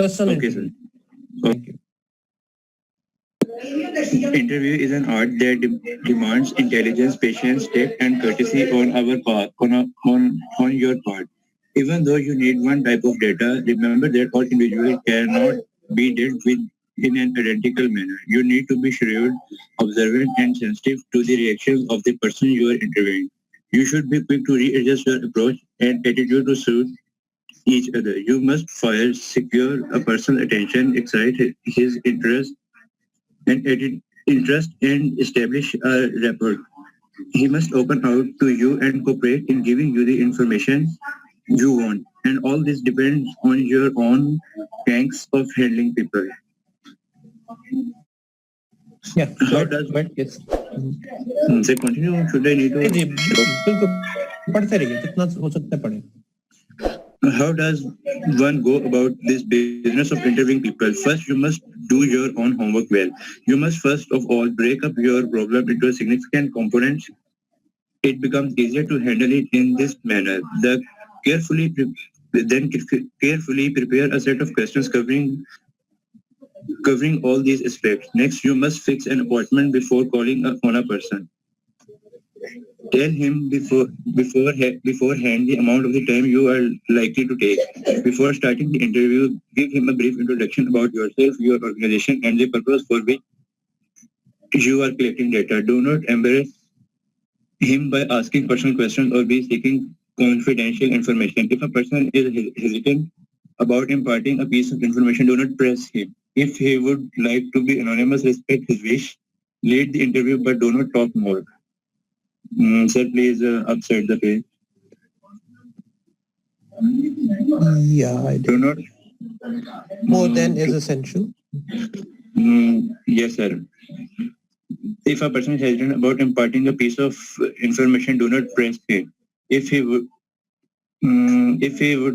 Personal Okay, interview. sir. Thank you. Interview is an art that demands intelligence, patience, tact, and courtesy on our part, on your part. Even though you need one type of data, remember that all individuals cannot be dealt with in an identical manner. You need to be shrewd, observant, and sensitive to the reactions of the person you are interviewing. You should be quick to readjust your approach and attitude to suit each other. You must secure a person's attention, excite his interest and establish a rapport. He must open out to you and cooperate in giving you the information you want. And all this depends on your own tanks of handling people. Yeah. How does yes. Say continue? Should I need to? जी बिल्कुल पढ़ते रहिए जितना हो सकता है पढ़े. How does one go about this business of interviewing people? First, you must do your own homework well. You must first of all break up your problem into significant components. It becomes easier to handle it in this manner. Carefully prepare a set of questions covering all these aspects. Next, you must fix an appointment before calling on a person. Tell him beforehand the amount of the time you are likely to take. Before starting the interview, give him a brief introduction about yourself, your organization, and the purpose for which you are collecting data. Do not embarrass him by asking personal questions or be seeking confidential information. If a person is hesitant about imparting a piece of information, do not press him. If he would like to be anonymous, respect his wish. Lead the interview, but do not talk more. Sir, please upside the page. Yeah, I do not. More than is essential. Yes, sir. If a person is hesitant about imparting a piece of information, do not press him. If he would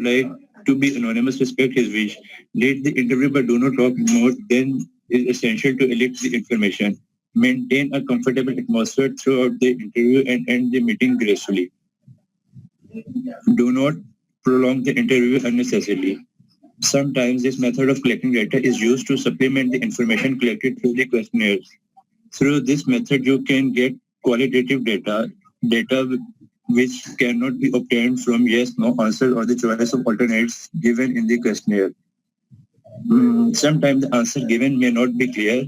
like to be anonymous, respect his wish. Lead the interview, but do not talk more than is essential to elect the information. Maintain a comfortable atmosphere throughout the interview and end the meeting gracefully. Do not prolong the interview unnecessarily. Sometimes this method of collecting data is used to supplement the information collected through the questionnaires. Through this method, you can get qualitative data which cannot be obtained from yes, no answer or the choice of alternates given in the questionnaire. Sometimes the answer given may not be clear.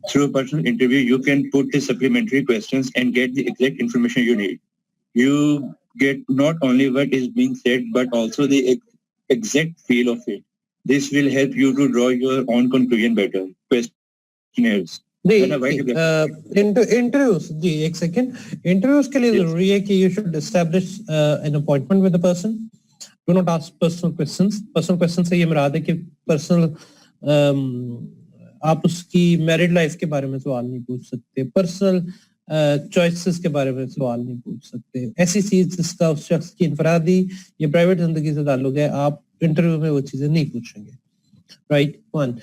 Through a personal interview, you can put the supplementary questions and get the exact information you need. You get not only what is being said, but also the exact feel of it. This will help you to draw your own conclusion better. Questionnaires. Interviews जी एक second interviews के लिए जरूरी है कि you should establish an appointment with the person do not ask personal questions से ये मुराद है कि पर्सनल आप उसकी मैरिड लाइफ के बारे में सवाल नहीं पूछ सकते, पर्सनल चॉइसेस के बारे में सवाल नहीं पूछ सकते, ऐसी चीज जिसका उस शख्स की इनफरादी या प्राइवेट जिंदगी से ताल्लुक है आप इंटरव्यू में वो चीजें नहीं पूछेंगे. Right one.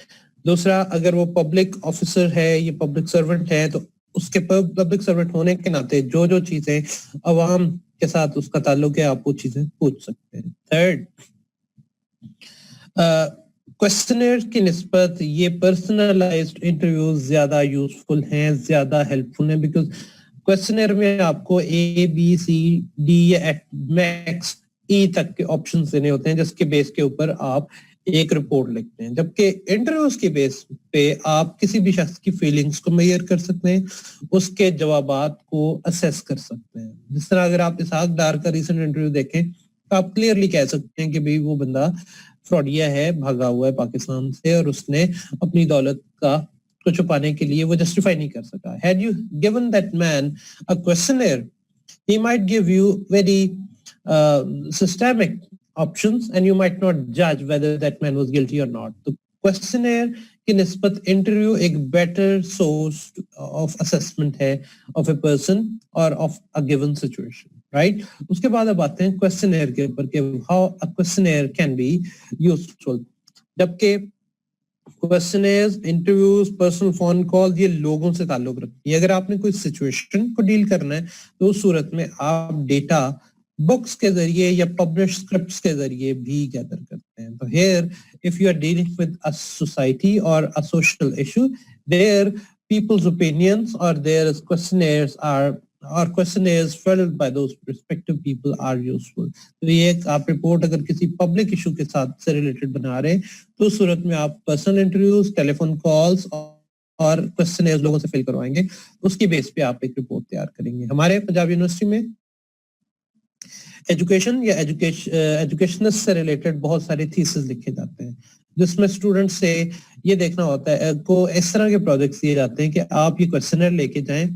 दूसरा, अगर वो पब्लिक ऑफिसर है या पब्लिक सर्वेंट है तो उसके पब्लिक सर्वेंट होने के नाते जो चीजें अवाम के साथ उसका ताल्लुक है आप वो चीजें पूछ सकते हैं. थर्ड, क्वेश्चनर की निस्बत ये पर्सनलाइज्ड इंटरव्यूज ज्यादा यूजफुल हैं, ज्यादा हेल्पफुल हैं, बिकॉज क्वेश्चनर में आपको ABCD या मैक्स E तक के ऑप्शंस देने होते हैं जिसके बेस के ऊपर आप एक रिपोर्ट लिखते हैं, जबकि इंटरव्यूज के बेस पे आप किसी भी शख्स की फीलिंग्स को मेजर कर सकते हैं, उसके जवाबात को असेस कर सकते हैं. जिस तरह अगर आप इसहाक डार का रिसेंट इंटरव्यू देखें तो आप क्लियरली कह सकते हैं कि भाई वो बंदा फ्रॉडिया है, भागा हुआ है पाकिस्तान से और उसने अपनी दौलत को छुपाने के लिए वो जस्टिफाई नहीं कर सका. Had you given that man a questionnaire, he might give you very systemic options and you might not judge whether that man was guilty or not. तो questionnaire की निस्बत इंटरव्यू एक better source of assessment है of a person or of a given situation. Right? उसके बाद अब आते हैं क्वेश्चनर के ऊपर कि how a questionnaire can be useful. जबकि questioners, interviews, personal phone call ये लोगों से ताल्लुक रखती है. अगर आपने कोई सिचुएशन को डील करना है तो उस सूरत में आप डेटा बुक्स के जरिए या पब्लिश स्क्रिप्ट्स के जरिए भी गैदर करते जाते हैं. तो here if you are dealing with a society or a social issue, there people's opinions or their questionnaires are or questionnaires filled by those respective people are useful. तो ये एक आप रिपोर्ट अगर किसी पब्लिक इशू के साथ से related बना रहे हैं तो उस सूरत में आप पर्सनल इंटरव्यूज, टेलीफोन कॉल्स और क्वेश्चनेयर लोगों से फिल करवाएंगे, उसकी बेस पे आप एक रिपोर्ट तैयार करेंगे. हमारे पंजाब यूनिवर्सिटी में एजुकेशन या एजुकेशनल से रिलेटेड बहुत सारे थीसिस लिखे जाते हैं जिसमें स्टूडेंट से ये देखना होता है को इस तरह के प्रोजेक्ट्स दिए जाते हैं कि आप ये क्वेश्चनर लेके जाएं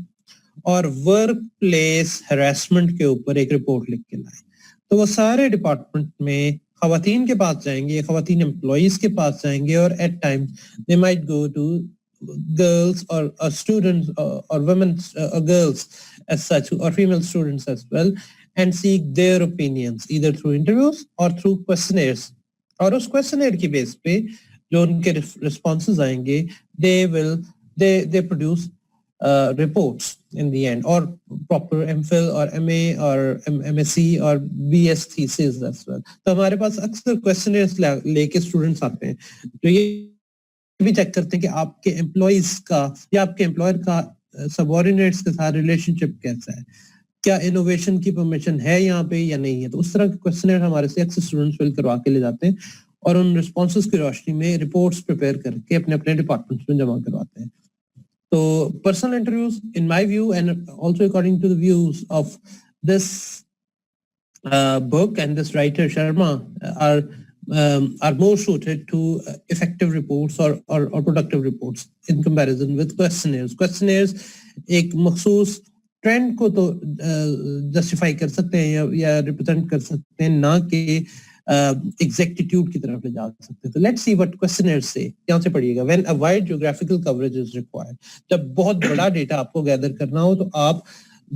और वर्क प्लेस हैरेसमेंट के ऊपर एक रिपोर्ट लिख के लाएं. तो वो सारे डिपार्टमेंट में खवातीन के पास जाएंगे, खवातीन एम्प्लॉइज के पास जाएंगे और at times they might go to girls or students or women or girls as such or female students as well and seek their opinions either through interviews or through questionnaires. और उस questionnaire की base पे जो उनके responses आएंगे they produce reports in the end or proper MPhil or MA or MSc or BS thesis as well. तो हमारे पास अक्सर questionnaires लेके students आते हैं तो ये भी चेक करते हैं कि आपके एम्प्लॉइज का या आपके एम्प्लॉयर का सबऑर्डिनेट्स के साथ रिलेशनशिप कैसा है, क्या इनोवेशन की परमिशन है यहाँ पे या नहीं है. तो उस तरह के क्वेश्चनर हमारे से अक्सर स्टूडेंट्स फिल करवा के ले जाते हैं और उन रिस्पॉन्सेज की रोशनी में रिपोर्ट्स प्रिपेयर करके अपने अपने डिपार्टमेंट्स में जमा करवाते हैं. तो personal interviews in my view and also according to the views of this book and this writer Sharma are more suited to effective reports or productive reports in comparison with questionnaires. Questionnaires एक मखसूस trend को तो justify कर सकते हैं या represent कर सकते हैं, ना कि एग्जैक्टिट्यूड की तरफ ले जा सकते हैं. तो लेट्स सी व्हाट क्वेश्चनर्स से. यहाँ से पढ़िएगा. When a wide geographical coverage is required, जब बहुत बड़ा डेटा आपको गैदर करना हो तो आप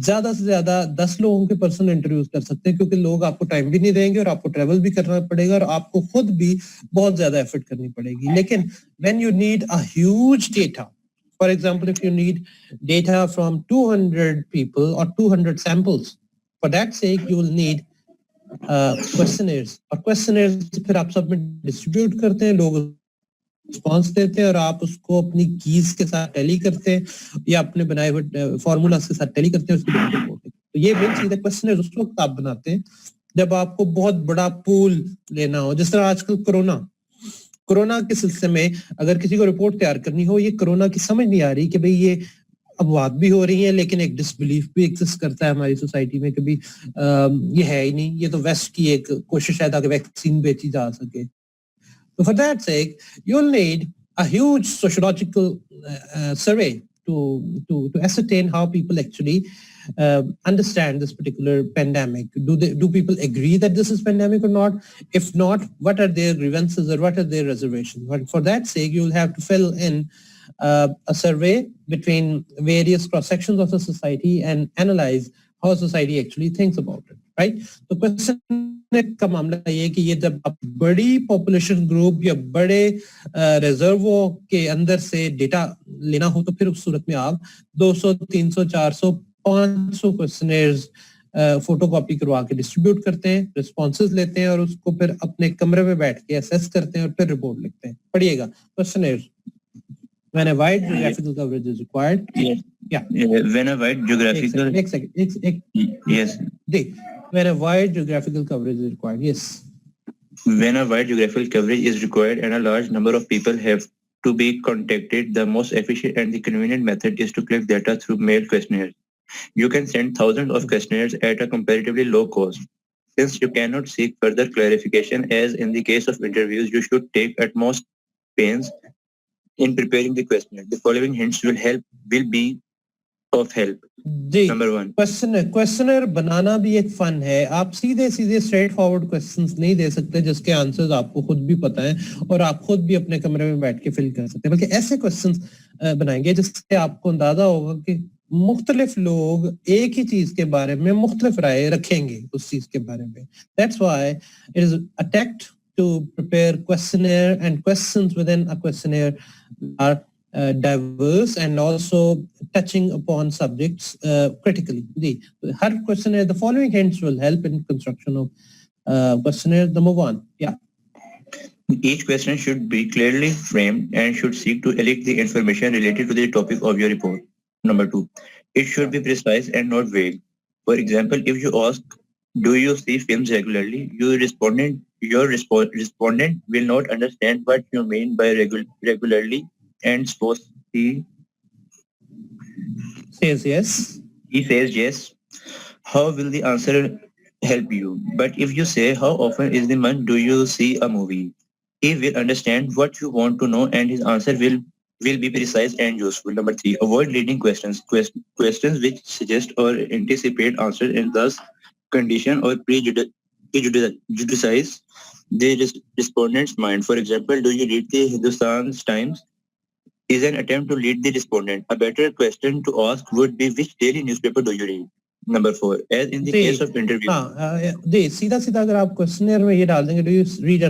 ज्यादा से ज्यादा 10 लोगों के पर्सनल इंटरव्यूज कर सकते हैं क्योंकि लोग आपको टाइम भी नहीं देंगे और आपको ट्रेवल भी करना पड़ेगा और आपको खुद भी बहुत ज्यादा एफर्ट करनी पड़ेगी. लेकिन when you need a huge data, for example if you need data from 200 people और 200 samples, for that sake you will need questionnaires. और क्वेश्चनर्स फिर आप सब में डिस्ट्रीब्यूट करते हैं, लोग रिस्पॉन्स देते हैं और आप उसको अपनी कीज के साथ टैली करते हैं या अपने बनाए हुए फॉर्मूलास के साथ टैली करते हैं. तो ये मेन चीज है. क्वेश्चनर उस वक्त आप बनाते हैं जब आपको बहुत बड़ा पूल लेना हो. जिस तरह आजकल कोरोना के सिलसिले में अगर किसी को रिपोर्ट तैयार करनी हो, ये कोरोना की समझ नहीं आ रही कि भाई ये अफवाह भी हो रही है लेकिन एक डिसबिलीफ भी एग्जिस्ट करता है हमारी सोसाइटी में कि भाई ये है ही नहीं, ये तो वेस्ट की एक कोशिश है ताकि वैक्सीन बेची जा सके. So for that sake, you'll need a huge sociological survey to ascertain how people actually understand this particular pandemic. Do people agree that this is pandemic or not? If not, what are their grievances or what are their reservations? But for that sake, you'll have to fill in a survey between various cross sections of the society and analyze how society actually thinks about it. Right? So question का मामला ये कि ये जब आप बड़ी population group या बड़े रिजर्वों के अंदर से डेटा लेना हो तो फिर उस सूरत में आप 200, 300, 400, 500 क्वेश्चनर्स फोटोकॉपी करवा के डिस्ट्रीब्यूट करते हैं, रिस्पॉन्सेज लेते हैं और उसको फिर अपने कमरे में बैठ के असेस करते हैं और फिर रिपोर्ट लिखते हैं. पढ़िएगा. Questioners when a wide geographical coverage is required. When a wide geographical yes. When a wide geographical coverage is required. Yes. When a wide geographical coverage is required and a large number of people have to be contacted, the most efficient and the convenient method is to collect data through mail questionnaires. You can send thousands of questionnaires at a comparatively low cost. Since you cannot seek further clarification, as in the case of interviews, you should take utmost pains in preparing the questionnaire. The following hints will be of help. Number 1. Questionnaire बनाना भी एक fun है. आप सीधे straight forward questions नहीं दे सकते जिसके answers आपको खुद भी पता है और आप खुद भी अपने कमरे में बैठ के फिल कर सकते हैं, बल्कि ऐसे क्वेश्चंस बनाएंगे जिससे आपको अंदाजा होगा कि मुख्तलिफ लोग एक ही चीज के बारे में मुख्तलिफ राय रखेंगे उस चीज के बारे में. That's why it is a tact to prepare questionnaire, and questions within a questionnaire are diverse and also touching upon subjects critically. Her questionnaire, the following hints will help in construction of questionnaire. Number 1, Each question should be clearly framed and should seek to elicit the information related to the topic of your report. Number 2, it should be precise and not vague. For example, if you ask, "Do you see films regularly?" Your respondent will not understand what you mean by regularly, and suppose Says yes. he says yes. How will the answer help you? But if you say, "How often is the month do you see a movie?" he will understand what you want to know and his answer will be precise and useful. Number 3, avoid leading questions. Questions which suggest or anticipate answers and thus condition or prejudice the respondent's mind. For example, "Do you read the Hindustan Times?" is an attempt to lead the respondent. A better question to ask would be, "Which daily newspaper do you read?" Number 4, as in the case of interview. जी सीधा सीधा अगर आप questionnaire में ये डाल देंगे do you read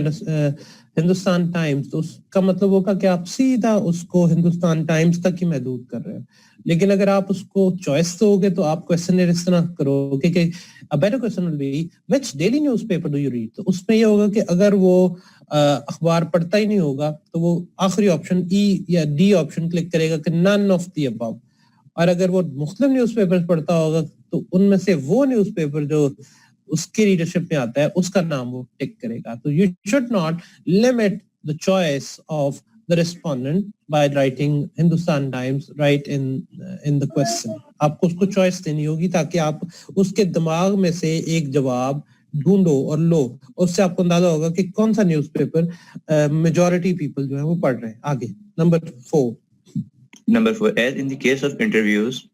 Hindustan times, तो उसका मतलब होगा कि आप सीधा उसको हिंदुस्तान टाइम्स तक ही महदूद कर रहे हो। लेकिन अगर आप उसको चॉइस दोगे तो आप क्वेश्चनर इस तरह करोगे कि a better question will be which daily newspaper do you read, तो उसमें ये होगा कि अगर वो अखबार पढ़ता ही नहीं होगा तो वो आखिरी ऑप्शन ई या डी ऑप्शन क्लिक करेगा कि नन ऑफ द अबव, और अगर वो मुख्तलिफ न्यूज़पेपर पढ़ता होगा तो उनमें से वो न्यूज़पेपर जो उसकी रीडरशिप में आता है उसका नाम वो टिक करेगा। तो you should not limit the choice of the respondent by writing Hindustan times right in the question. आपको उसको चॉइस देनी होगी ताकि आप उसके दिमाग में से एक जवाब ढूंढो और लो, उससे आपको अंदाजा होगा कि कौन सा न्यूज़पेपर मेजॉरिटी पीपल जो है वो पढ़ रहे हैं। आगे number 4, as in the case of interviews,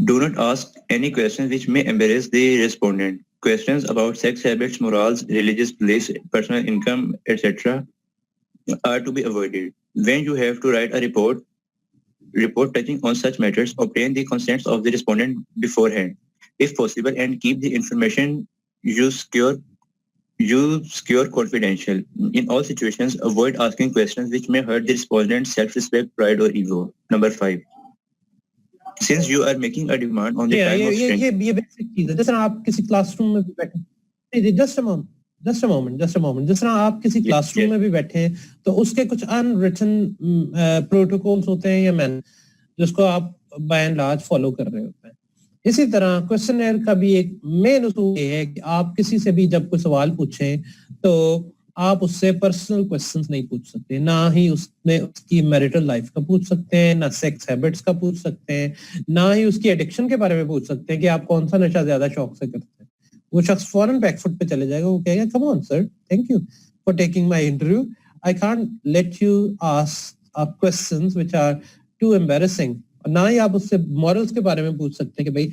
do not ask any questions which may embarrass the respondent. Questions about sex habits, morals, religious beliefs, personal income, etc. are to be avoided. When you have to write a report touching on such matters, obtain the consents of the respondent beforehand, if possible, and keep the information you secure confidential. In all situations, avoid asking questions which may hurt the respondent's self-respect, pride, or ego. Number 5, since you are making a demand on the time of strength. ये basic चीज है। जैसे आप किसी classroom में भी बैठे, just a moment जिस तरह आप किसी क्लासरूम में भी बैठे हैं तो उसके कुछ अनरिटन प्रोटोकॉल्स होते हैं या मैन जिसको आप बाय एंड लार्ज फॉलो कर रहे होते हैं। इसी तरह क्वेश्चनर का भी एक मेन उसूल ये है कि आप किसी से भी जब कोई सवाल पूछें तो आप उससे पर्सनल क्वेश्चंस नहीं पूछ सकते, ना ही उसमें उसकी मैरिटल लाइफ का पूछ सकते हैं, ना सेक्स हैबिट्स का पूछ सकते हैं, ना ही उसकी एडिक्शन के बारे में पूछ सकते हैं कि आप कौन सा नशा ज्यादा शौक से करते हैं। वो शख्स फौरन बैकफुट पे चले जाएगा, वो कहेगा come on sir, thank you for taking my interview, I can't let you ask questions which are too embarrassing. ना ही आप उससे मॉरल्स के बारे में पूछ सकते हैं कि भाई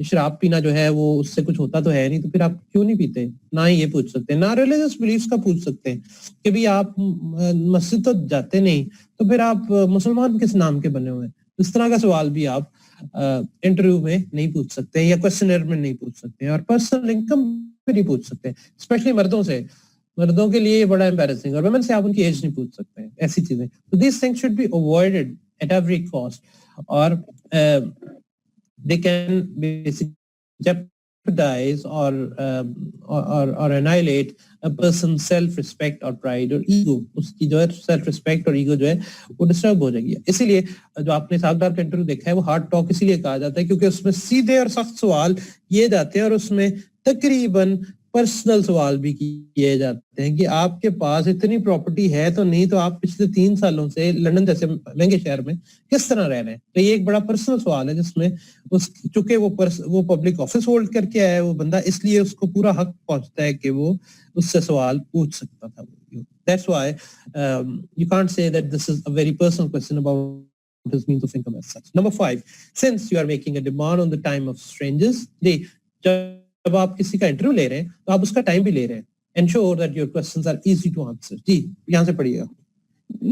शराब पीना जो है वो उससे कुछ होता तो है नहीं तो फिर आप क्यों नहीं पीते, ना ही ये पूछ सकते हैं। ना रिलीजियस बिलीफ्स का पूछ सकते हैं कि भाई आप मस्जिद तो जाते नहीं तो फिर आप मुसलमान किस नाम के बने हुए हैं। इस तरह का सवाल भी आप इंटरव्यू में नहीं पूछ सकते या क्वेश्चनर में नहीं पूछ सकते और पर्सनल इनकम भी नहीं पूछ सकते, स्पेशली मर्दों से। मर्दों के लिए बड़ा एम्बैरेसिंग, और वुमेन से आप उनकी एज नहीं पूछ सकते, ऐसी चीजें। तो this things should be avoided at every cost, or they can basically jeopardize or annihilate a person's self-respect or pride or ego. उसकी जो है self-respect और ego जो है वो डिस्टर्ब हो जाएगी। इसीलिए जो आपने सागदार का इंटरव्यू देखा है वो हार्ड टॉक इसीलिए कहा जाता है क्योंकि उसमें सीधे और सख्त सवाल किए जाते हैं और उसमें तकरीबन पर्सनल सवाल भी किए जाते हैं कि आपके पास इतनी प्रॉपर्टी है तो नहीं, तो आप पिछले 3 सालों से लंदन जैसे महंगे शहर में किस तरह रह रहे हैं। तो ये एक बड़ा पर्सनल सवाल है जिसमें चूंकि वो पब्लिक ऑफिस होल्ड करके आया है वो बंदा, इसलिए उसको पूरा हक पहुंचता है कि वो उससे सवाल पूछ सकता था। That's why you can't say that this is a very personal question about his means of income as such. Number 5, since you are making a demand on the time of strangers, जब आप किसी का interview ले रहे हैं तो आप उसका टाइम भी ले रहे हैं। Ensure that your questions are easy to answer. जी यहाँ से पढ़िएगा।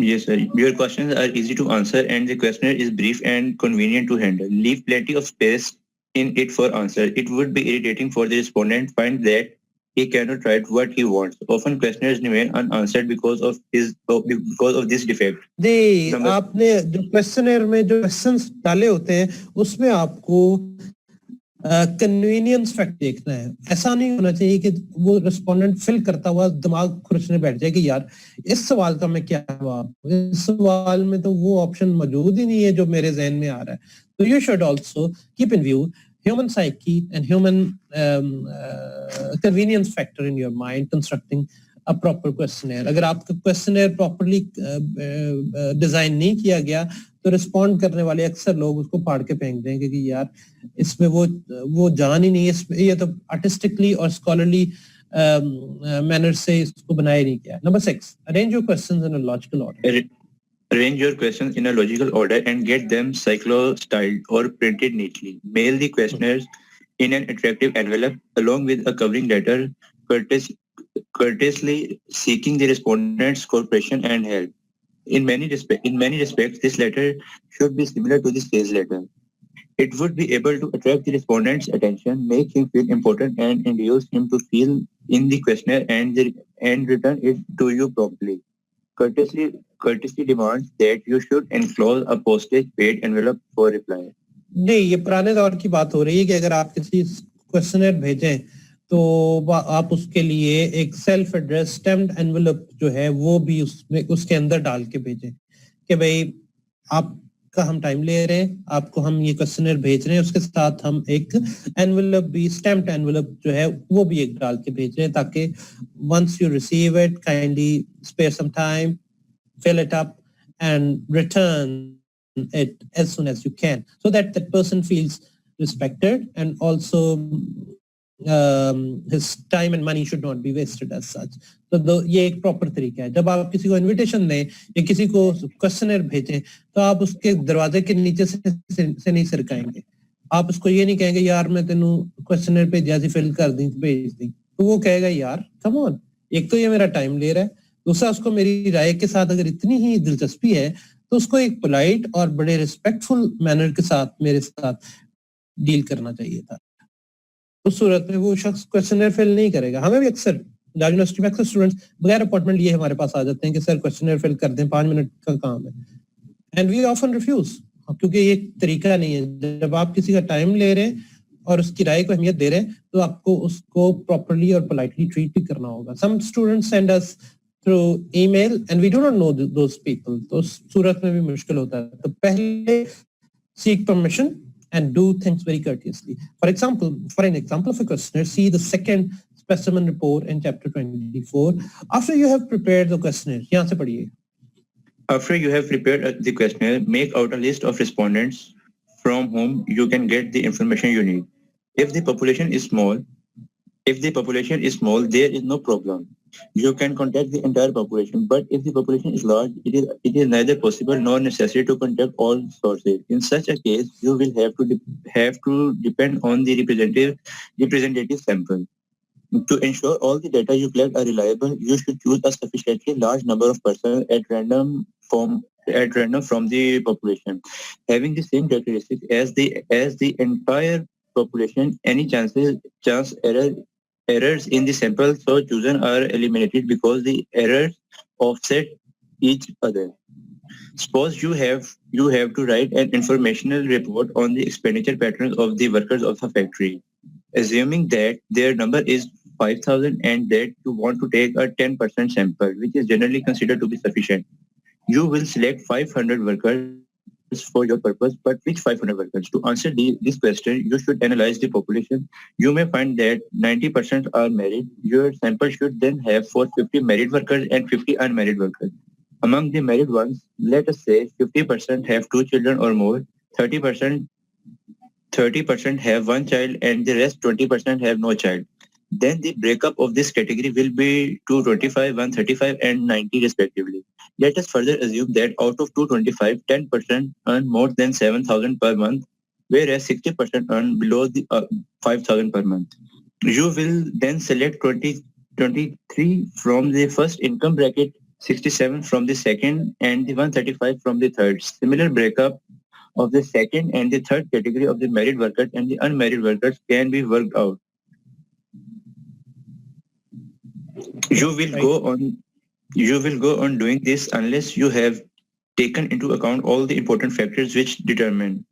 Yes, sir. Your questions are easy to answer and the questionnaire is brief and convenient to handle. Leave plenty of space in it for answer. It would be irritating for the respondent find that he cannot write what he wants. Often questionnaires remain unanswered because of this defect. आपने जो questionnaire में जो questions डाले होते हैं उसमें आपको convenience fact देखना है. ऐसा नहीं होना चाहिए कि वो रिस्पोंडेंट फिल करता हुआ दिमाग खुरचने बैठ जाए कि यार इस सवाल का मैं क्या जवाब, इस सवाल में तो वो ऑप्शन मौजूद ही नहीं है जो मेरे जहन में आ रहा है. तो you should also keep in view human psyche and human convenience factor in your mind constructing a proper questionnaire. अगर आपका questionnaire properly डिजाइन नहीं किया गया तो रिस्पॉन्ड करने वाले अक्सर लोग उसको फाड़ के फेंक देंगे कि यार इसमें वो जान ही नहीं है, इसमें ये तो आर्टिस्टिकली और स्कॉलरली मैनर से इसको बनाया नहीं गया. Number 6, arrange your questions in a logical order. Arrange your questions in a logical order and get them cyclo-styled or printed neatly. Mail the questionnaires in an attractive envelope along with a covering letter, courteously seeking the respondents' cooperation and help. In many respects, this letter should be similar to the sales letter. It would be able to attract the respondent's attention, make him feel important, and induce him to fill in the questionnaire and return it to you promptly. Courtesy demands that you should enclose a postage-paid envelope for reply. नहीं, ये पुराने दौर की बात हो रही है कि अगर आप किसी क्वेश्चनर भेजें तो आप उसके लिए एक सेल्फ एड्रेस स्टैम्प्ड एनवेलप जो है वो भी उसमें उसके अंदर डाल के भेजें कि भाई आपका हम टाइम ले रहे हैं, आपको हम ये क्वेश्चनर भेज रहे हैं, उसके साथ हम एक एनवेलप भी स्टैम्प्ड एनवेलप जो है वो भी एक डाल के भेज रहे हैं ताकि once you receive it, kindly spare some time, fill it up and return it as soon as you can so that that person feels respected and also his time and money should not be wasted as such. तो ये एक proper तरीका है. जब आप किसी को invitation दें या किसी को क्वेश्चनर भेजें तो आप उसके दरवाजे के नीचे से नहीं सरकाएंगे. आप उसको ये नहीं कहेंगे यार मैं तेनू क्वेश्चनर भेजा सी फिल कर दी भेज दी. तो वो कहेगा यार कम ऑन, एक तो ये मेरा टाइम ले रहा है, दूसरा उसको मेरी राय के साथ अगर इतनी ही दिलचस्पी है तो उसको एक पोलाइट और बड़े रिस्पेक्टफुल मैनर के साथ मेरे साथ डील करना चाहिए था. उस सूरत में वो शख्स क्वेश्चनर फिल नहीं करेगा. हमें भी अक्सर यूनिवर्सिटी में अक्सर स्टूडेंट्स बगैर अपॉइंटमेंट लिए हमारे पास आ जाते हैं कि सर क्वेश्चनर फिल कर दें, 5 मिनट का काम है, एंड वी ऑफन रिफ्यूज क्योंकि ये तरीका नहीं है. जब आप किसी का टाइम ले रहे हैं और उसकी राय को अहमियत दे रहे हैं तो आपको उसको प्रॉपर्ली और पोलाइटली ट्रीट भी करना होगा. Some students send us through email and we do not know those people. तो सूरत में भी मुश्किल होता है. तो पहले seek permission and do things very courteously. For an example of a questionnaire, see the second specimen report in chapter 24. After you have prepared the questionnaire, यहाँ से पढ़िए. After you have prepared the questionnaire, make out a list of respondents from whom you can get the information you need. If the population is small, there is no problem. You can contact the entire population, but if the population is large, it is neither possible nor necessary to contact all sources. In such a case, you will have to depend on the representative sample. To ensure all the data you collect are reliable, you should choose a sufficiently large number of persons at random from the population, having the same characteristics as the entire population. Any chance errors in the sample so chosen are eliminated because the errors offset each other. Suppose you have to write an informational report on the expenditure patterns of the workers of the factory. Assuming that their number is 5,000 and that you want to take a 10% sample, which is generally considered to be sufficient, you will select 500 workers for your purpose, but which 500 workers? To answer this question, you should analyze the population. You may find that 90% are married. Your sample should then have 450 married workers and 50 unmarried workers. Among the married ones, let us say 50% have 2 children or more, 30% have 1 child, and the rest 20% have no child. Then the breakup of this category will be 225, 135, and 90 respectively. Let us further assume that out of 225, 10% earn more than 7,000 per month, whereas 60% earn below the 5,000 per month. You will then select 23 from the first income bracket, 67 from the second, and the 135 from the third. Similar breakup of the second and the third category of the married workers and the unmarried workers can be worked out. You will go on doing this unless you have taken into account all the important factors which determine.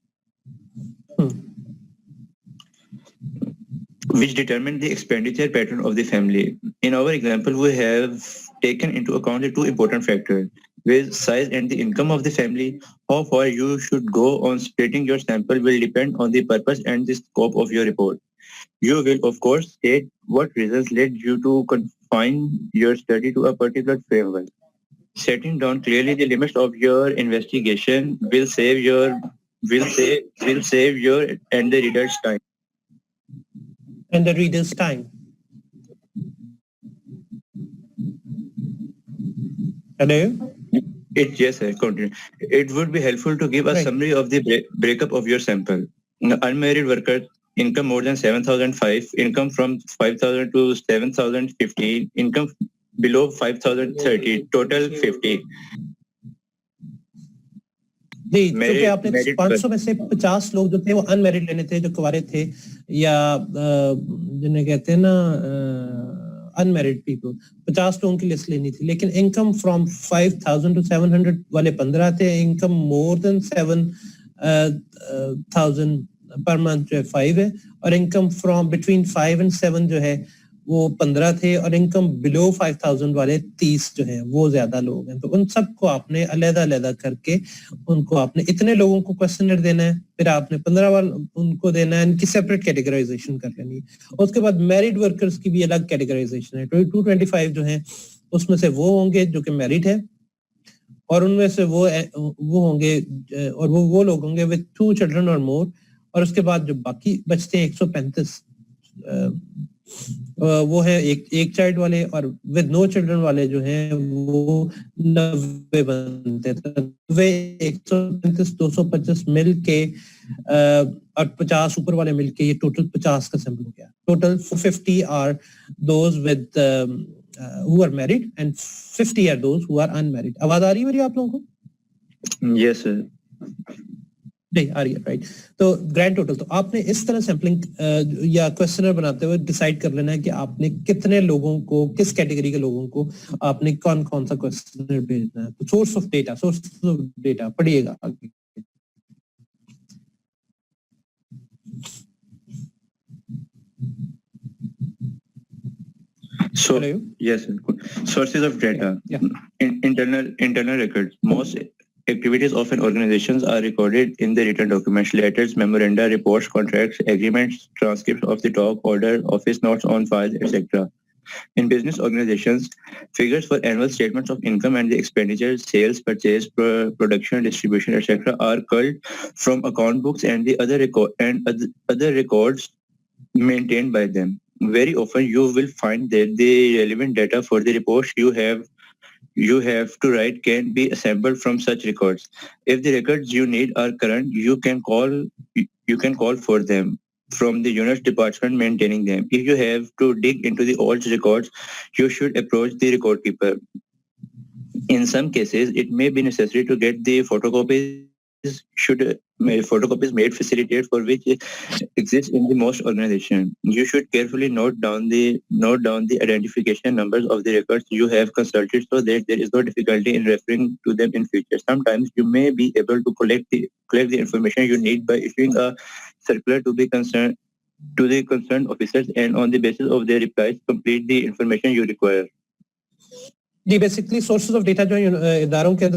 which determine the expenditure pattern of the family. In our example, we have taken into account the two important factors, with size and the income of the family. How far you should go on splitting your sample will depend on the purpose and the scope of your report. You will, of course, state what reasons led you to confine your study to a particular framework. Setting down clearly the limits of your investigation will save your and the reader's time. And the reader's time. Hello? Yes, sir. Continue. It would be helpful to give a Right. summary of the breakup of your sample. Unmarried workers, income more than 7,005, income from 5,000 to 7,015, income below 5,030, total 50. जी, क्योंकि आपने Married 500 में से 50 लोग जो थे वो unmarried लेने थे, जो कुंवारे थे या जिन्हें कहते हैं ना अनमैरिड पीपल, 50 लोगों की लिस्ट लेनी थी, लेकिन इनकम फ्रॉम 5,000 टू 700 वाले 15 थे, income more than 7,000 per month जो है 5 है, और इनकम फ्रॉम बिटवीन 5 एंड 7 जो है वो 15 थे, और इनकम बिलो 5,000 वाले 30 जो हैं वो ज्यादा लोग हैं। तो उन सबको आपने अलग-अलग करके उनको आपने इतने लोगों को क्वेश्चनर देना है, फिर आपने 15 वाले उनको देना है, इनकी सेपरेट कैटेगराइजेशन कर लेनी है। उसके बाद मैरिड वर्कर्स की भी अलग कैटेगराइजेशन है। 225 जो हैं उसमें से वो होंगे जो कि मैरिड है, और उनमें से वो होंगे और वो लोग होंगे विद 2 चिल्ड्रन और मोर, और उसके बाद जो बाकी बचते हैं 135 वो है एक चाइल्ड वाले, और विद नो चिल्ड्रन वाले जो हैं वो 90 बनते हैं। वे 135 225 मिल के और 50 ऊपर वाले मिल के ये टोटल 50 का सैंपल हो गया। Total 450 are those with who are married and 50 are those who are unmarried. आवाज आ रही है मेरी आप लोगों को? Yes, sir. नहीं आ रही है, राइट। तो ग्रैंड टोटल, तो आपने इस तरह सैम्पलिंग या क्वेश्चनर बनाते हुए डिसाइड कर लेना है कि आपने कितने लोगों को, किस कैटेगरी के लोगों को आपने कौन कौन सा क्वेश्चनर भेजना है। तो सोर्स ऑफ डेटा पढ़िएगा आगे। So yes, sources of data. Yeah. Internal records. Most activities of an organization are recorded in the written documents, letters, memoranda, reports, contracts, agreements, transcripts of the talk, order, office notes on files, etc. In business organizations, figures for annual statements of income and the expenditure, sales, purchase, production, distribution, etc. are culled from account books and the other records maintained by them. Very often you will find that the relevant data for the reports you have to write can be assembled from such records. If the records you need are current, you can call for them from the unit department maintaining them. If you have to dig into the old records, you should approach the record keeper. In some cases, it may be necessary to get the photocopies made facilitate for which exists in the most organization. You should carefully note down the identification numbers of the records you have consulted so that there is no difficulty in referring to them in future. Sometimes you may be able to collect the information you need by issuing a circular to the concerned officers, and on the basis of their replies complete the information you require. जी, basically sources of data जो इदारों के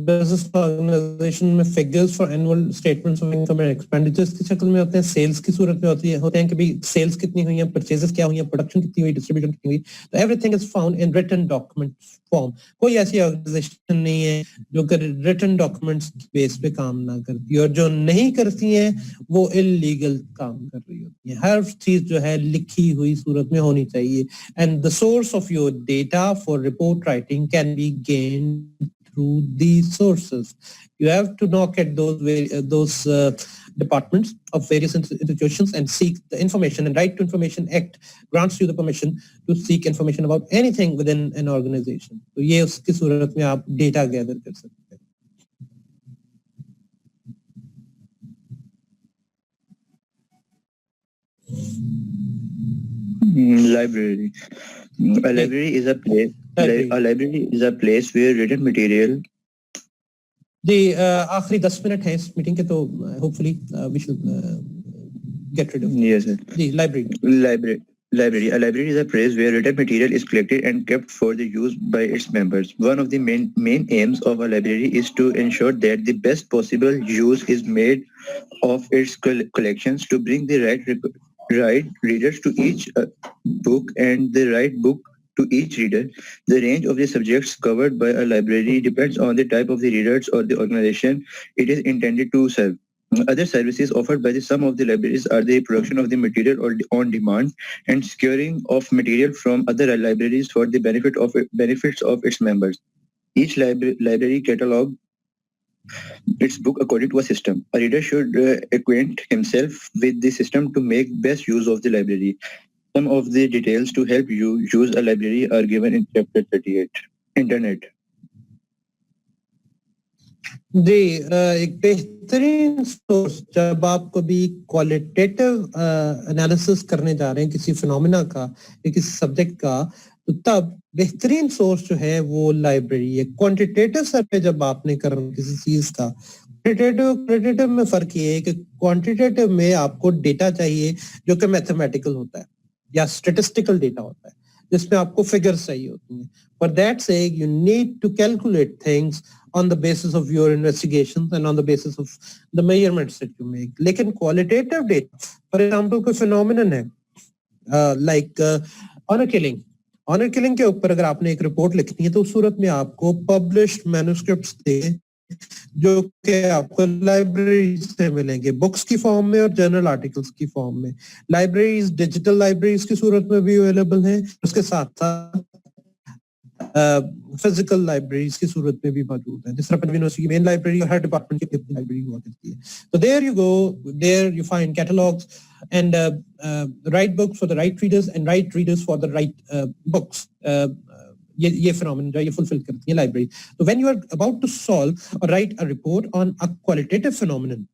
business organization में figures for annual statements of income and expenditures की शक्ल में होते हैं, सेल्स की सूरत में होते हैं कि भाई सेल्स कितनी हुई हैं, परचेजेस क्या हुई हैं, प्रोडक्शन कितनी हुई, डिस्ट्रीब्यूशन कितनी हुई। तो everything is found in written document form. कोई ऐसी ऑर्गेनाइजेशन नहीं है जो कि रिटन डॉक्यूमेंट्स बेस पे काम ना करती, और जो नहीं करती हैं वो इलीगल काम कर रही होती है। हर चीज जो है लिखी हुई सूरत में होनी चाहिए। And the source of your data for report writing can be gained through these sources. You have to knock at those departments of various institutions and seek the information, and Right to Information Act grants you the permission to seek information about anything within an organization. तो ये उसकी सूरत में आप data gather कर सकते हैं। Library. A library is a place where written material. जी, आखिरी 10 minute है इस मीटिंग के, तो hopefully we should get rid of? Yes, sir. The library. Library. A library is a place where written material is collected and kept for the use by its members. One of the main aims of a library is to ensure that the best possible use is made of its collections to bring the right readers to each book and the right book to each reader. The range of the subjects covered by a library depends on the type of the readers or the organization it is intended to serve. Other services offered by some of the libraries are the production of the material or on demand and securing of material from other libraries for the benefits of its members. Each library catalog its book according to a system. A reader should acquaint himself with the system to make best use of the library. Some of the details to help you use a library are given in chapter 38. Internet. जी एक बेहतरीन source जब आप कभी qualitative analysis करने जा रहे हैं किसी फिनोमिना का या किसी सब्जेक्ट का तो तब बेहतरीन सोर्स जो है वो लाइब्रेरी है. क्वांटिटेटिव सर्वे जब आपने करना किसी चीज का क्वालिटेटिव में फर्क ये है कि क्वांटिटेटिव में आपको डेटा चाहिए जो कि मैथमेटिकल होता है या स्टैटिस्टिकल डेटा होता है जिसमें आपको फिगर्स चाहिए होती हैं. For that sake you need to calculate things on the basis of your investigations and on the basis of the measurements that you make. लेकिन qualitative data, for example, कोई phenomenon है like honor killing. Honor killing के ऊपर अगर आपने एक report लिखनी है तो उस सूरत में आपको published manuscripts थे जो कि आपको लाइब्रेरी से मिलेंगे बुक्स की फॉर्म में और जर्नल आर्टिकल्स की फॉर्म में. लाइब्रेरीज डिजिटल लाइब्रेरीज की सूरत में भी अवेलेबल हैं, उसके साथ साथ फिजिकल लाइब्रेरीज की सूरत में भी मौजूद है. जिस तरह पंजाब यूनिवर्सिटी की मेन लाइब्रेरी और हर डिपार्टमेंट की अपनी लाइब्रेरी हुआ करती है. तो there you go, there you find catalogues and right books for the right readers and right readers for the right books. ये फिनोमेनन जो ये फुलफिल करती है लाइब्रेरी. तो when you are about to solve और write a report on a qualitative phenomenon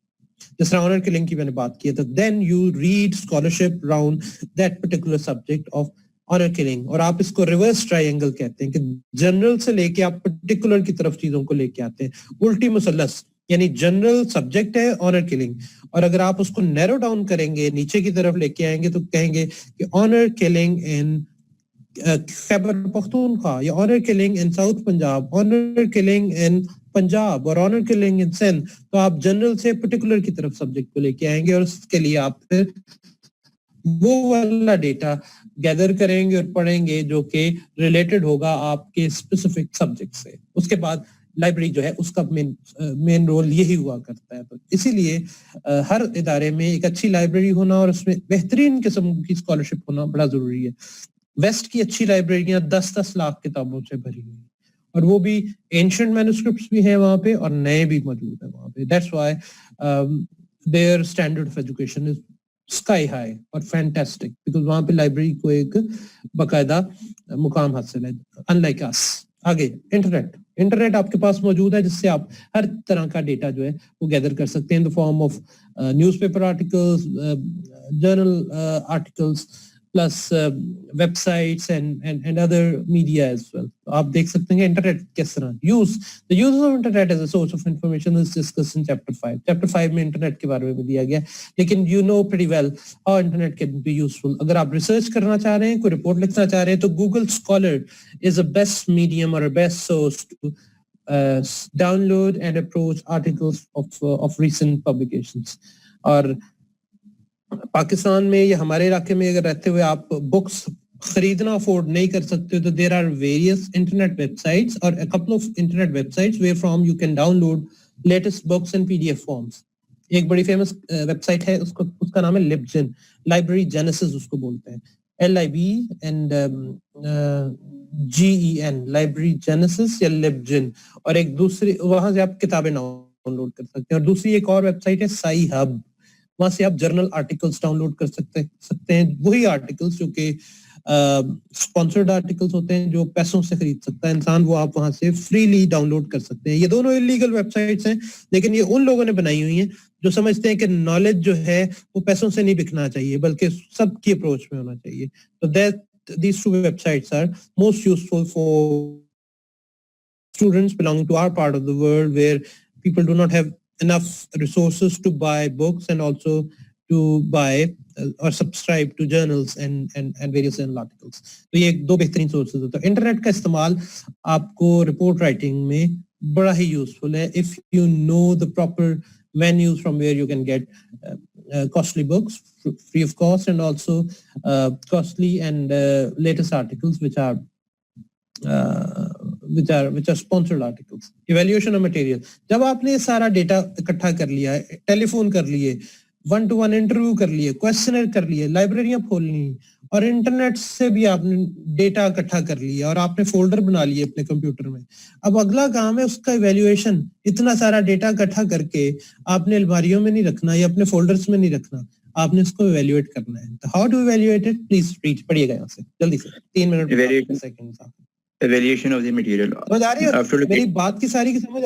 जिस तरह honour killing की मैंने बात की है तो then you read scholarship around that particular subject of honour killing. और आप इसको रिवर्स ट्रायंगल कहते हैं कि जनरल से लेके आप पर्टिकुलर की तरफ चीजों को लेके आते हैं. उल्टी मुसल्लस यानी जनरल सब्जेक्ट है ऑनर किलिंग और अगर आप उसको नैरो डाउन करेंगे नीचे की तरफ लेके आएंगे तो कहेंगे कि honour killing in Khyber Pakhtunkhwa या honour killing in south Punjab, honour killing in Punjab और ऑनर किलिंग इन सिंध. तो आप जनरल से पर्टिकुलर की तरफ सब्जेक्ट को लेके आएंगे और उसके लिए आप फिर वो वाला डेटा गैदर करेंगे और पढ़ेंगे जो कि रिलेटेड होगा आपके स्पेसिफिक सब्जेक्ट से. उसके बाद लाइब्रेरी जो है उसका मेन रोल यही हुआ करता है. तो इसीलिए हर इदारे में एक अच्छी लाइब्रेरी होना और उसमें बेहतरीन किस्म की स्कॉलरशिप होना बड़ा जरूरी है. वेस्ट की अच्छी लाइब्रेरियां 10-10 लाख किताबों से भरी हुई और वो भी एंशिएंट मैन्युस्क्रिप्ट्स भी हैं वहां पे और नए भी मौजूद है वहां पे. That's why their standard of education is sky high और फैंटास्टिक बिकॉज वहां पे लाइब्रेरी को एक बाकायदा मुकाम हासिल है अनलाइक अस. आगे इंटरनेट आपके पास मौजूद है जिससे आप हर तरह का डेटा जो है वो गैदर कर सकते हैं in the form of newspaper articles, journal articles plus websites and other media as well. तो आप देख सकते हैं इंटरनेट किस तरह the use of internet as a source of information is discussed in chapter 5. Chapter 5 में इंटरनेट के बारे में दिया गया लेकिन you know pretty well how internet can be useful. अगर आप रिसर्च करना चाह रहे हैं, कोई रिपोर्ट लिखना चाह रहे हैं तो Google Scholar is a best medium or a best source to download and approach articles of recent publications. और पाकिस्तान में या हमारे इलाके में अगर रहते हुए आप बुक्स खरीदना अफोर्ड नहीं कर सकते तो there are various internet websites और a couple of internet websites where from you can download latest books in PDF forms. एक बड़ी फेमस वेबसाइट है उसका नाम है लिबजिन, लाइब्रेरी जेनेसिस उसको बोलते हैं, LIB and GEN, library genesis या लिबजिन. और एक दूसरी वहां से आप किताबें डाउनलोड कर सकते हैं. और दूसरी एक और वेबसाइट है साई हब, वहां से आप जर्नल आर्टिकल्स डाउनलोड कर सकते हैं. वही आर्टिकल्स जो कि स्पॉन्सर्ड आर्टिकल्स होते हैं जो पैसों से खरीद सकता है इंसान, वो आप वहां से फ्रीली डाउनलोड कर सकते हैं. ये दोनों इलीगल वेबसाइट्स हैं लेकिन ये उन लोगों ने बनाई हुई हैं जो समझते हैं कि नॉलेज जो है वो पैसों से नहीं बिकना चाहिए बल्कि सबकी अप्रोच में होना चाहिए. तो that these two websites are most useful for students belonging to our part of the world where people do not have enough resources to buy books and also to buy or subscribe to journals and various journal articles. तो ये दो बेहतरीन sources हैं. तो internet का इस्तेमाल आपको report writing में बड़ा ही यूजफुल है if you know the proper venues from where you can get costly books free of cost, and also costly and latest articles which are sponsored articles. Evaluation of material. जब आपने सारा data इकट्ठा कर लिया है, telephone कर लिए, 1-to-1 interview कर लिए, क्वेश्चनर कर लिए, लाइब्रेरियां खोल ली और इंटरनेट से भी आपने डेटा इकट्ठा कर लिया और आपने फोल्डर बना लिए अपने कंप्यूटर में. अब अगला काम है उसका इवैल्यूएशन. इतना सारा डेटा इकट्ठा करके आपने अलमारियों में नहीं रखना या अपने फोल्डर्स में नहीं रखना, आपने उसको इवैल्यूएट करना है. तो how to evaluate it? Please read, पढ़िएगा यहाँ से जल्दी से 3 minute second. Evaluation of the material. समझ आ रही है मेरी बात की सारी समझ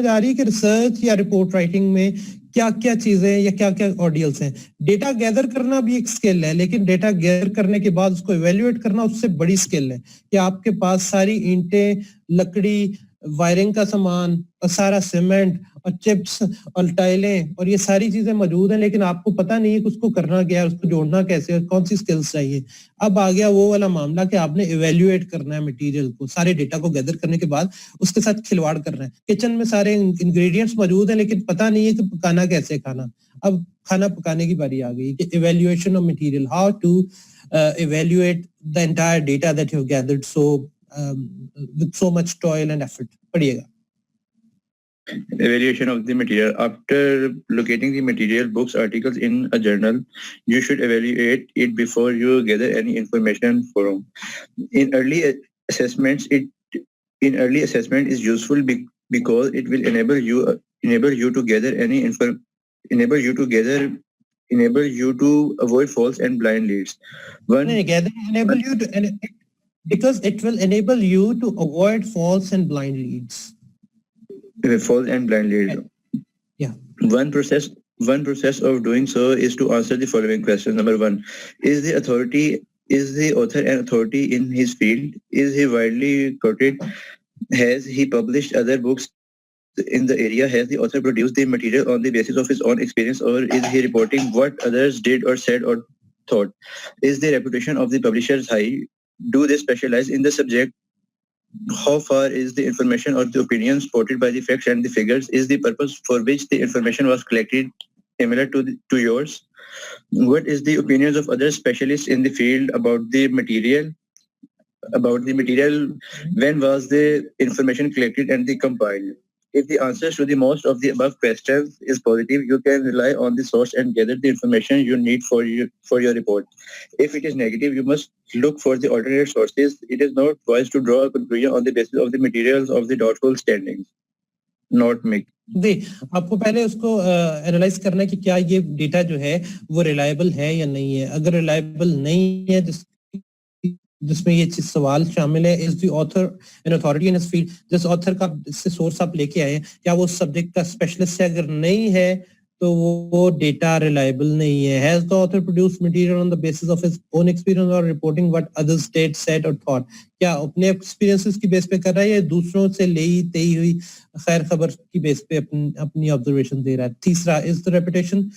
आ रही है कि रिसर्च या रिपोर्ट राइटिंग में क्या क्या चीजें या क्या क्या ऑर्डियल्स हैं. डेटा गैदर करना भी एक स्किल है, लेकिन डेटा गैदर करने के बाद उसको इवैल्यूएट करना उससे बड़ी स्किल है कि आपके पास सारी ईंटें, लकड़ी, वायरिंग का सामान और सारा सीमेंट और चिप्स और टाइलें और ये सारी चीजें मौजूद हैं, लेकिन आपको पता नहीं है कि उसको करना क्या है, उसको जोड़ना कैसे है, कौन सी स्किल्स चाहिए. अब आ गया वो वाला मामला कि आपने इवैल्यूएट करना है मटेरियल को. सारे डेटा को गैदर करने के बाद उसके साथ खिलवाड़ करना है. किचन में सारे इंग्रेडिएंट्स मौजूद हैं, लेकिन पता नहीं है कि पकाना कैसे खाना. अब खाना पकाने की बारी आ गई कि evaluation of material, how to evaluate the entire data that you have gathered so with so much toil and effort. पढ़िएगा. Evaluation of the material. After locating the material, books, articles in a journal, you should evaluate it before you gather any information from. In early assessment is useful because it will enable you to gather any enable you to avoid false and blind leads. Because it will enable you to avoid false and blind leads. False and blind leads. Yeah. One process of doing so is to answer the following questions. Number 1, is the author an authority in his field? Is he widely quoted? Has he published other books in the area? Has the author produced the material on the basis of his own experience, or is he reporting what others did or said or thought? Is the reputation of the publishers high? Do they specialize in the subject? How far is the information or the opinion supported by the facts and the figures? Is the purpose for which the information was collected similar to yours? What is the opinions of other specialists in the field about the material? When was the information collected and compiled? If the answers to the most of the above questions is positive, you can rely on the source and gather the information you need for your report. If it is negative, you must look for the alternate sources. It is not wise to draw a conclusion on the basis of the materials of the doubtful standings. Not make. आपको पहले उसको analyse करना है कि क्या ये data जो है वो रिलायबल है या नहीं है. अगर रिलायबल नहीं है जिसमें ये चीज सवाल शामिल है, is the author an authority in his field, जिस ऑथर का इससे सोर्स आप लेके आए हैं क्या वो सब्जेक्ट का स्पेशलिस्ट है. अगर नहीं है तो वो डेटा रिलायबल नहीं है. Has the author produced material on the basis of his own experience और reporting what others did, said और थॉट. क्या अपने एक्सपीरियंसेस की बेस पे कर रहा है या दूसरों से ली हुई खैर खबर की बेस पे अपनी ऑब्जर्वेशन दे रहा है. तीसरा, is the reputation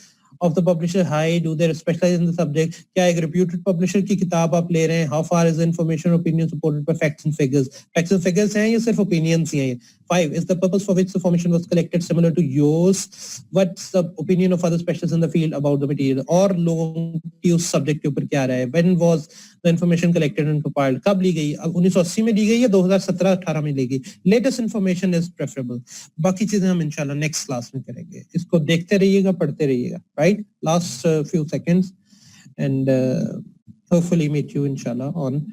of the publisher high? Do they specialize in the subject? क्या एक reputed publisher की किताब आप ले रहे हैं? How far is the information opinion supported by facts and figures? Facts and figures हैं या सिर्फ opinions ही हैं? 5, is the purpose for which the information was collected similar to yours? What's the opinion of other specialists in the field about the material? और लोगों की उस subject के ऊपर क्या राय है? When was the information collected and compiled? कब ली गई? 1980 में ली गई या 2017-18 में ली गई? Latest information is preferable. बाकी चीजें हम इंशाल्लाह next class में करेंगे. इसको देखते रहिएगा, पढ़ते रहिएगा. Right? Last few seconds and hopefully meet you inshallah on